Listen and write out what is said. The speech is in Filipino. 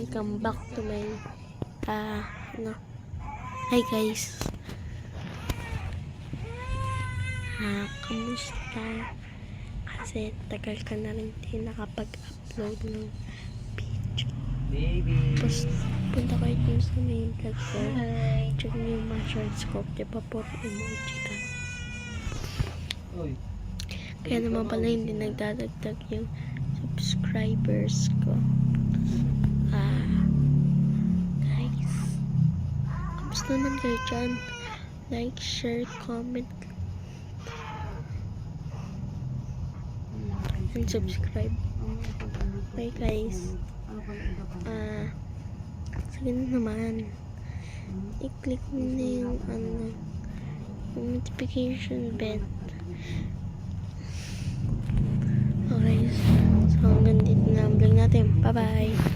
welcome back to my hi guys. Kamusta? Kasi tagal ka na rin din nakapag-upload ng video. Tapos punta kayo dun sa main vlog ko. Check nyo yung mga shorts ko. Diba po emoji ka? Kaya naman pala hindi nagdadagdag yung subscribers ko. Guys, kamusta naman kayo dyan? Like, share, comment, and subscribe. Okay guys, sige na naman, i-click mo na yung yung notification bell. Okay, so hanggang dito na ang vlog natin. Bye bye.